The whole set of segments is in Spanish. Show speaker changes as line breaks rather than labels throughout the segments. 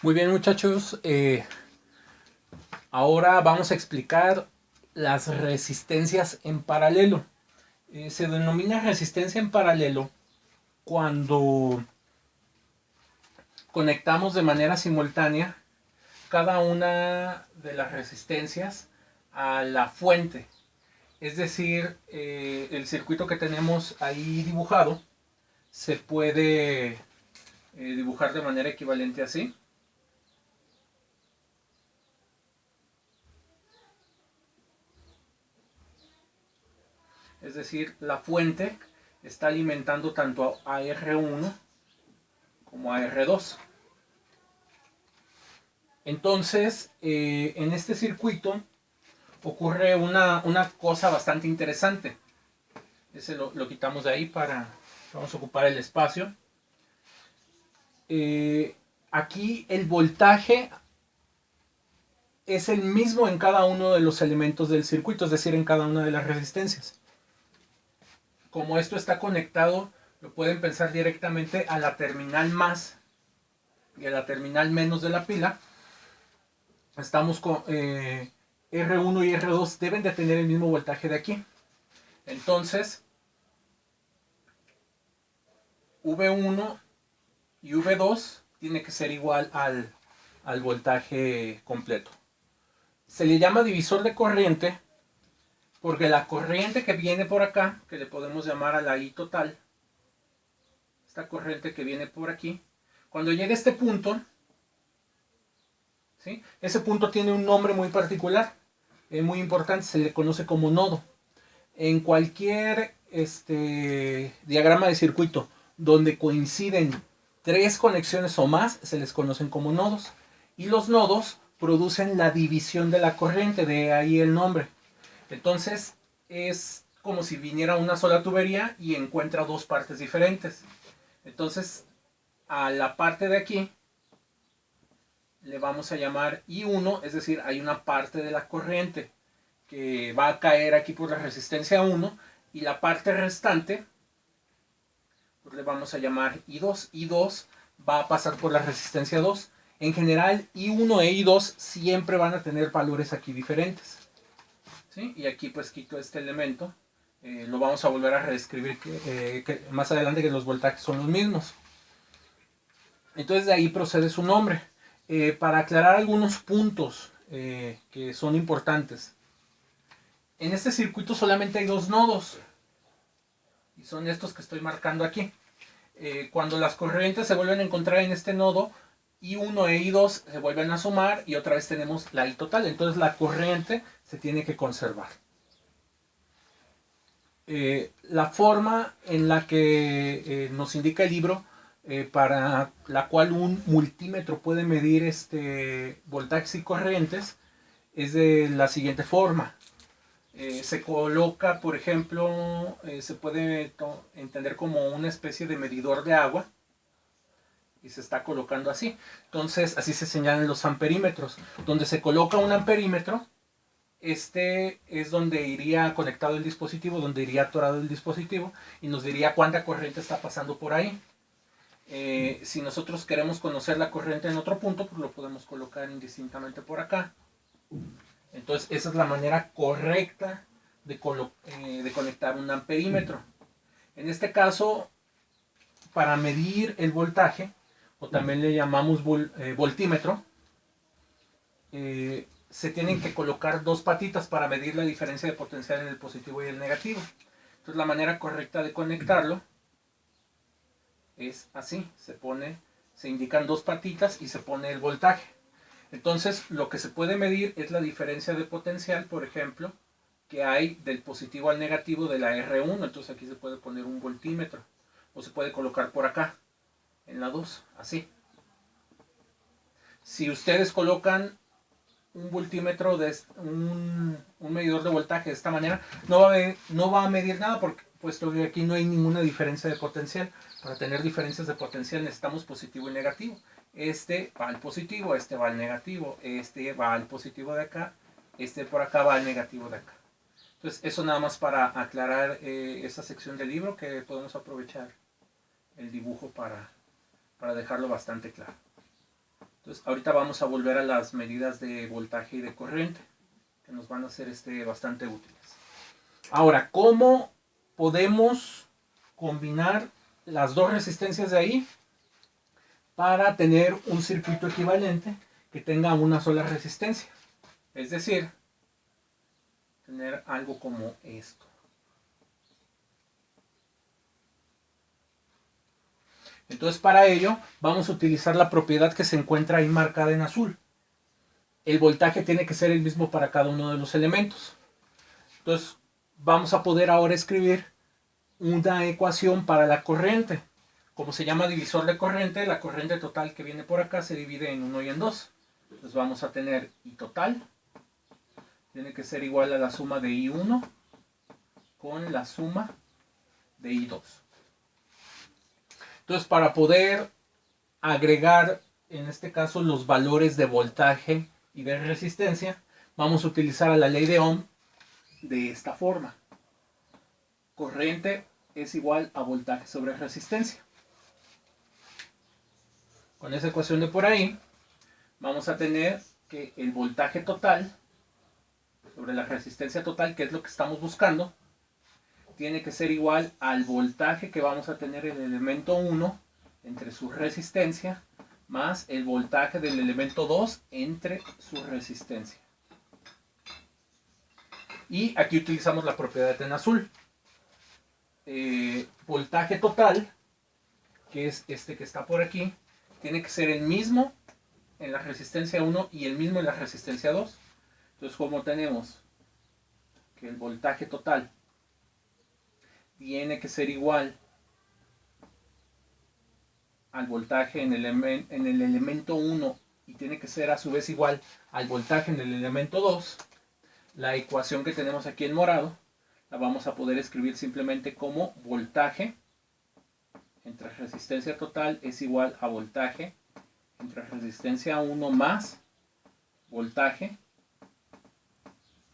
Muy bien, muchachos. Ahora vamos a explicar las resistencias en paralelo. Se denomina resistencia en paralelo cuando conectamos de manera simultánea cada una de las resistencias a la fuente. Es decir, el circuito que tenemos ahí dibujado se puede dibujar de manera equivalente así. Es decir, la fuente está alimentando tanto a R1 como a R2. Entonces, en este circuito ocurre una cosa bastante interesante. Ese lo quitamos de ahí para... Vamos a ocupar el espacio. Aquí el voltaje es el mismo en cada uno de los elementos del circuito, es decir, en cada una de las resistencias. Como esto está conectado, lo pueden pensar directamente a la terminal más y a la terminal menos de la pila. Estamos con R1 y R2 deben de tener el mismo voltaje de aquí. Entonces, V1 y V2 tiene que ser igual al voltaje completo. Se le llama divisor de corriente porque la corriente que viene por acá, que le podemos llamar a la I total, esta corriente que viene por aquí, cuando llega a este punto, ¿sí? Ese punto tiene un nombre muy particular, muy importante, se le conoce como nodo. En cualquier diagrama de circuito donde coinciden tres conexiones o más, se les conocen como nodos. Y los nodos producen la división de la corriente, de ahí el nombre. Entonces, es como si viniera una sola tubería y encuentra dos partes diferentes. Entonces, a la parte de aquí le vamos a llamar I1, es decir, hay una parte de la corriente que va a caer aquí por la resistencia 1 y la parte restante pues le vamos a llamar I2. I2 va a pasar por la resistencia 2. En general, I1 e I2 siempre van a tener valores aquí diferentes. ¿Sí? Y aquí pues quito este elemento. Lo vamos a volver a reescribir que más adelante, que los voltajes son los mismos. Entonces de ahí procede su nombre. Para aclarar algunos puntos que son importantes. En este circuito solamente hay dos nodos. Y son estos que estoy marcando aquí. Cuando las corrientes se vuelven a encontrar en este nodo, I1 e I2 se vuelven a sumar y otra vez tenemos la I total. Entonces la corriente se tiene que conservar. La forma en la que nos indica el libro, para la cual un multímetro puede medir voltajes y corrientes, es de la siguiente forma. Se coloca, por ejemplo, se puede entender como una especie de medidor de agua y se está colocando así. Entonces, así se señalan los amperímetros. Donde se coloca un amperímetro, este es donde iría conectado el dispositivo, donde iría atorado el dispositivo y nos diría cuánta corriente está pasando por ahí. Si nosotros queremos conocer la corriente en otro punto, pues lo podemos colocar indistintamente por acá. Entonces, esa es la manera correcta de conectar un amperímetro. En este caso, para medir el voltaje, o también le llamamos voltímetro, se tienen que colocar dos patitas para medir la diferencia de potencial en el positivo y el negativo. Entonces, la manera correcta de conectarlo es así: se indican dos patitas y se pone el voltaje. Entonces, lo que se puede medir es la diferencia de potencial, por ejemplo, que hay del positivo al negativo de la R1. Entonces aquí se puede poner un voltímetro. O se puede colocar por acá, en la 2, así. Si ustedes colocan un voltímetro, un medidor de voltaje de esta manera, no va a medir nada, porque puesto que aquí no hay ninguna diferencia de potencial. Para tener diferencias de potencial necesitamos positivo y negativo. Este va al positivo, este va al negativo, este va al positivo de acá, este por acá va al negativo de acá. Entonces, eso nada más para aclarar esa sección del libro, que podemos aprovechar el dibujo para dejarlo bastante claro. Entonces ahorita vamos a volver a las medidas de voltaje y de corriente, que nos van a ser bastante útiles. Ahora, ¿cómo podemos combinar las dos resistencias de ahí para tener un circuito equivalente que tenga una sola resistencia? Es decir, tener algo como esto. Entonces, para ello vamos a utilizar la propiedad que se encuentra ahí marcada en azul. El voltaje tiene que ser el mismo para cada uno de los elementos. Entonces, vamos a poder ahora escribir una ecuación para la corriente. Como se llama divisor de corriente, la corriente total que viene por acá se divide en 1 y en 2. Entonces vamos a tener I total. Tiene que ser igual a la suma de I1 con la suma de I2. Entonces, para poder agregar, en este caso, los valores de voltaje y de resistencia, vamos a utilizar a la ley de Ohm de esta forma. Corriente es igual a voltaje sobre resistencia. Con esa ecuación de por ahí, vamos a tener que el voltaje total sobre la resistencia total, que es lo que estamos buscando, tiene que ser igual al voltaje que vamos a tener en el elemento 1 entre su resistencia más el voltaje del elemento 2 entre su resistencia. Y aquí utilizamos la propiedad en azul. Voltaje total, que es este que está por aquí, tiene que ser el mismo en la resistencia 1 y el mismo en la resistencia 2. Entonces, como tenemos que el voltaje total tiene que ser igual al voltaje en el elemento 1 y tiene que ser a su vez igual al voltaje en el elemento 2, la ecuación que tenemos aquí en morado la vamos a poder escribir simplemente como voltaje entre resistencia total es igual a voltaje entre resistencia 1 más voltaje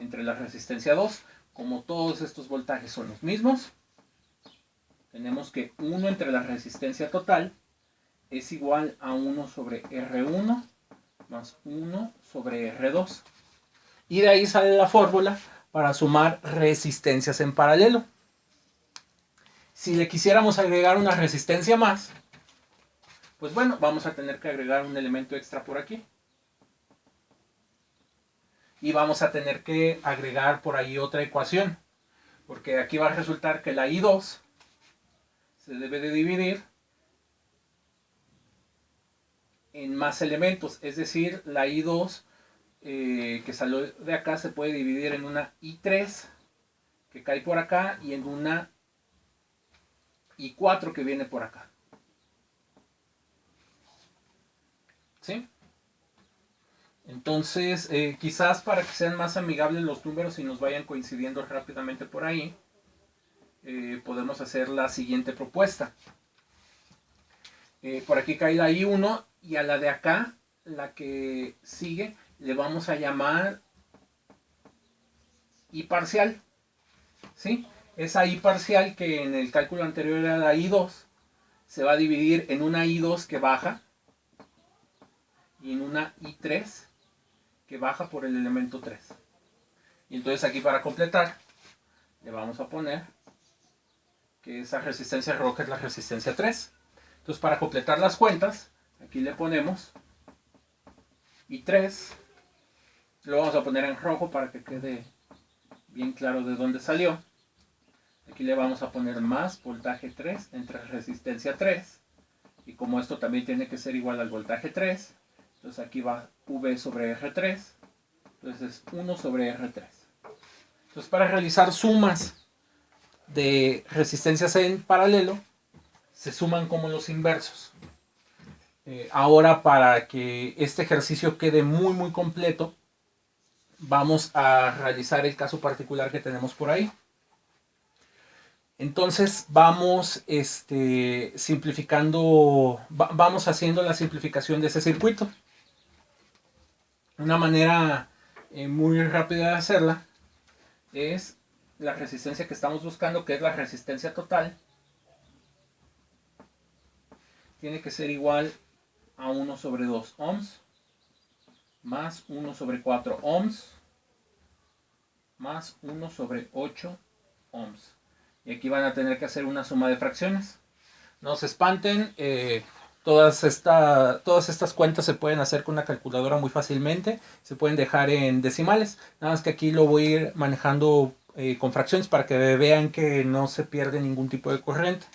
entre la resistencia 2. Como todos estos voltajes son los mismos, tenemos que 1 entre la resistencia total es igual a 1 sobre R1 más 1 sobre R2. Y de ahí sale la fórmula para sumar resistencias en paralelo. Si le quisiéramos agregar una resistencia más, pues bueno, vamos a tener que agregar un elemento extra por aquí. Y vamos a tener que agregar por ahí otra ecuación. Porque aquí va a resultar que la I2 se debe de dividir en más elementos. Es decir, la I2 que salió de acá se puede dividir en una I3 que cae por acá y en una I4 que viene por acá. ¿Sí? Entonces, quizás para que sean más amigables los números y nos vayan coincidiendo rápidamente por ahí, podemos hacer la siguiente propuesta. Por aquí cae la I1 y a la de acá, la que sigue, le vamos a llamar I parcial. ¿Sí? Esa I parcial que en el cálculo anterior era la I2, se va a dividir en una I2 que baja y en una I3 que baja por el elemento 3. Y entonces aquí para completar le vamos a poner que esa resistencia roja es la resistencia 3. Entonces para completar las cuentas, aquí le ponemos I3, lo vamos a poner en rojo para que quede bien claro de dónde salió. Aquí le vamos a poner más voltaje 3 entre resistencia 3. Y como esto también tiene que ser igual al voltaje 3, entonces aquí va V sobre R3. Entonces es 1 sobre R3. Entonces para realizar sumas de resistencias en paralelo, se suman como los inversos. Ahora, para que este ejercicio quede muy completo, vamos a realizar el caso particular que tenemos por ahí. Entonces vamos simplificando, vamos haciendo la simplificación de ese circuito. Una manera muy rápida de hacerla es la resistencia que estamos buscando, que es la resistencia total. Tiene que ser igual a 1 sobre 2 ohms. más 1 sobre 4 ohms más 1 sobre 8 ohms. Y aquí van a tener que hacer una suma de fracciones. No se espanten, todas estas cuentas se pueden hacer con una calculadora muy fácilmente. Se pueden dejar en decimales. Nada más que aquí lo voy a ir manejando con fracciones para que vean que no se pierde ningún tipo de corriente.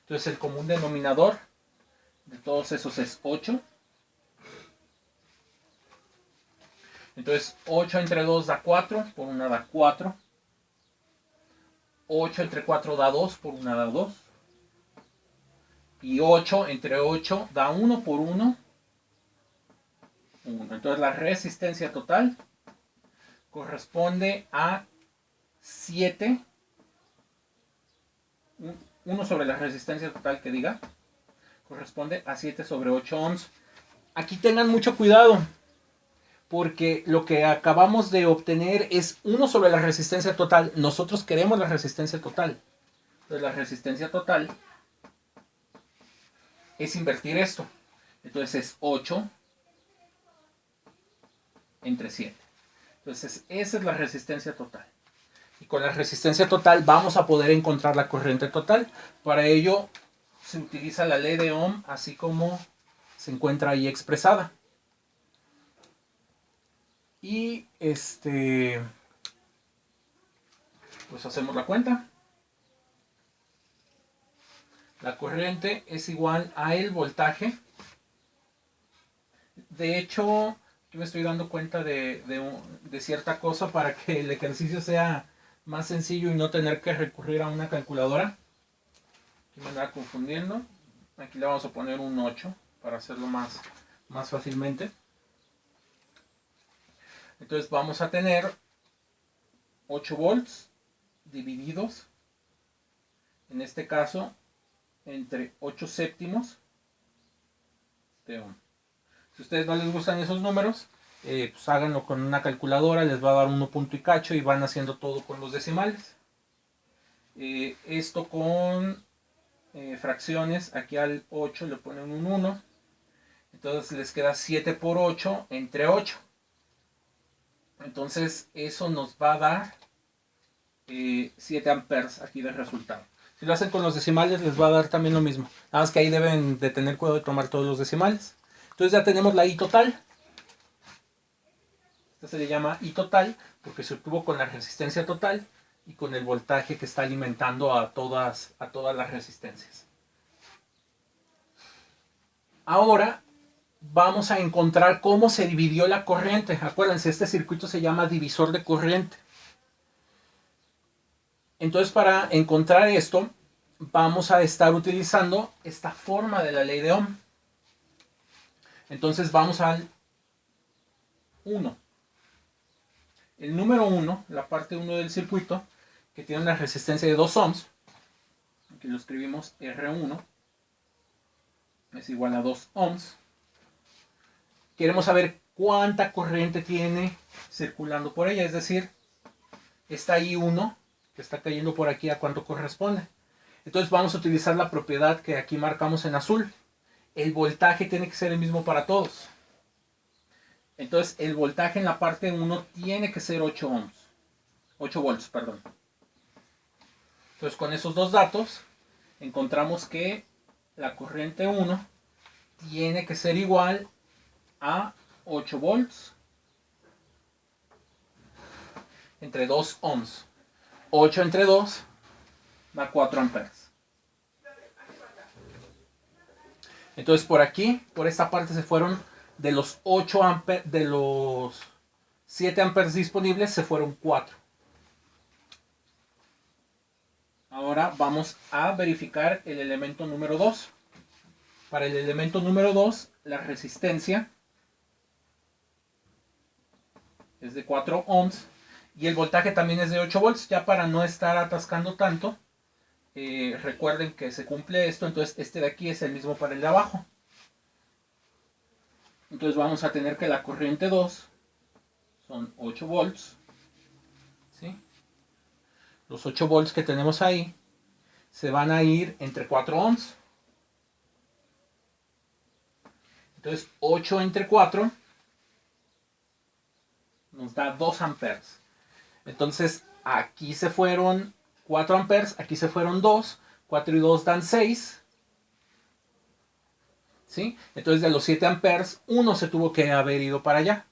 Entonces el común denominador de todos esos es 8. Entonces 8 entre 2 da 4, por una da 4. 8 entre 4 da 2, por una da 2. Y 8 entre 8 da 1, por 1. 1. Entonces la resistencia total corresponde a 7. 1 sobre la resistencia total que diga. Corresponde a 7 sobre 8 ohms. Aquí tengan mucho cuidado, porque lo que acabamos de obtener es 1 sobre la resistencia total. Nosotros queremos la resistencia total. Entonces la resistencia total es invertir esto. Entonces es 8 entre 7. Entonces esa es la resistencia total. Y con la resistencia total vamos a poder encontrar la corriente total. Para ello se utiliza la ley de Ohm, así como se encuentra ahí expresada. Y pues hacemos la cuenta. La corriente es igual a el voltaje. De hecho, yo me estoy dando cuenta de cierta cosa para que el ejercicio sea más sencillo y no tener que recurrir a una calculadora. Aquí me anda confundiendo. Aquí le vamos a poner un 8 para hacerlo más fácilmente. Entonces vamos a tener 8 volts divididos, en este caso, entre 8 séptimos de ohm. Si a ustedes no les gustan esos números, pues háganlo con una calculadora, les va a dar 1 punto y cacho y van haciendo todo con los decimales. Esto con fracciones, aquí al 8 le ponen un 1, entonces les queda 7 por 8 entre 8. Entonces eso nos va a dar 7 amperes aquí de resultado. Si lo hacen con los decimales les va a dar también lo mismo. Nada más que ahí deben de tener cuidado de tomar todos los decimales. Entonces ya tenemos la I total. Esta se le llama I total porque se obtuvo con la resistencia total y con el voltaje que está alimentando a todas las resistencias. Ahora vamos a encontrar cómo se dividió la corriente. Acuérdense, este circuito se llama divisor de corriente. Entonces, para encontrar esto, vamos a estar utilizando esta forma de la ley de Ohm. Entonces vamos al 1. El número 1, la parte 1 del circuito, que tiene una resistencia de 2 ohms, aquí lo escribimos R1, es igual a 2 ohms. Queremos saber cuánta corriente tiene circulando por ella, es decir, esta I1 que está cayendo por aquí, ¿a cuánto corresponde? Entonces vamos a utilizar la propiedad que aquí marcamos en azul. El voltaje tiene que ser el mismo para todos. Entonces el voltaje en la parte 1 tiene que ser 8 ohms. 8 volts, perdón. Entonces con esos dos datos encontramos que la corriente 1 tiene que ser igual a 8 volts entre 2 ohms. 8 entre 2 da 4 amperes. Entonces por aquí, por esta parte se fueron de los 8 amperes, de los 7 amperes disponibles se fueron 4. Ahora vamos a verificar el elemento número 2. Para el elemento número 2, la resistencia es de 4 ohms y el voltaje también es de 8 volts. Ya para no estar atascando tanto, recuerden que se cumple esto, entonces este de aquí es el mismo para el de abajo. Entonces vamos a tener que la corriente 2 son 8 volts. ¿Sí? Los 8 volts que tenemos ahí se van a ir entre 4 ohms. Entonces 8 entre 4 nos da 2 amperes. Entonces aquí se fueron 4 amperes, aquí se fueron 2, 4 y 2 dan 6. ¿Sí? Entonces de los 7 amperes, 1 se tuvo que haber ido para allá.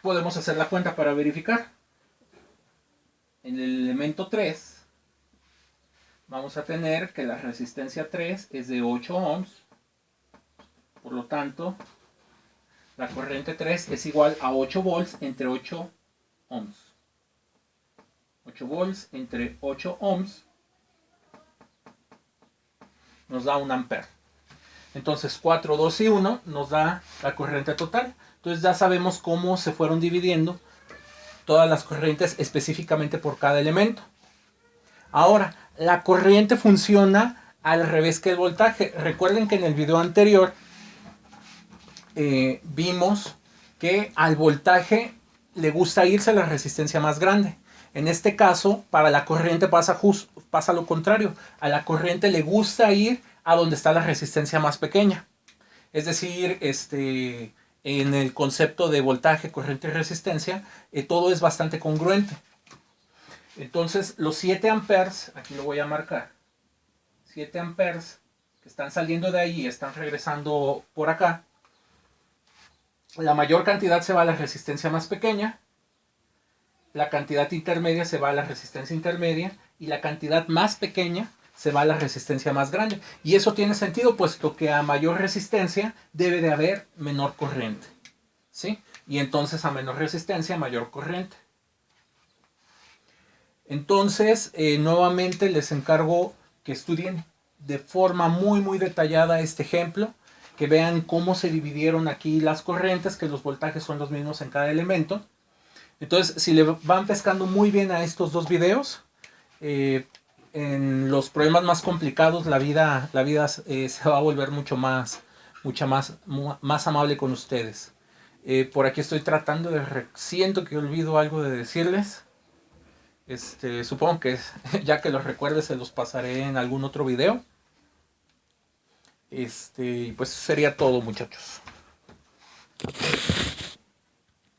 Podemos hacer la cuenta para verificar. En el elemento 3 vamos a tener que la resistencia 3 es de 8 ohms. Por lo tanto, la corriente 3 es igual a 8 volts entre 8 ohms. 8 volts entre 8 ohms nos da 1 ampere. Entonces 4, 2 y 1 nos da la corriente total. Entonces ya sabemos cómo se fueron dividiendo todas las corrientes específicamente por cada elemento. Ahora, la corriente funciona al revés que el voltaje. Recuerden que en el video anterior vimos que al voltaje le gusta irse a la resistencia más grande. En este caso, para la corriente pasa lo contrario. A la corriente le gusta ir a donde está la resistencia más pequeña. Es decir, en el concepto de voltaje, corriente y resistencia, todo es bastante congruente. Entonces, los 7 amperes, aquí lo voy a marcar, 7 amperes que están saliendo de ahí y están regresando por acá, la mayor cantidad se va a la resistencia más pequeña, la cantidad intermedia se va a la resistencia intermedia y la cantidad más pequeña se va a la resistencia más grande. Y eso tiene sentido puesto que a mayor resistencia debe de haber menor corriente, ¿sí? Y entonces a menor resistencia, mayor corriente. Entonces, nuevamente les encargo que estudien de forma muy detallada este ejemplo, que vean cómo se dividieron aquí las corrientes, que los voltajes son los mismos en cada elemento. Entonces, si le van pescando muy bien a estos dos videos, en los problemas más complicados la vida se va a volver más amable con ustedes. Por aquí estoy tratando de... Siento que olvido algo de decirles. Supongo que ya que los recuerde se los pasaré en algún otro video. Pues sería todo, muchachos.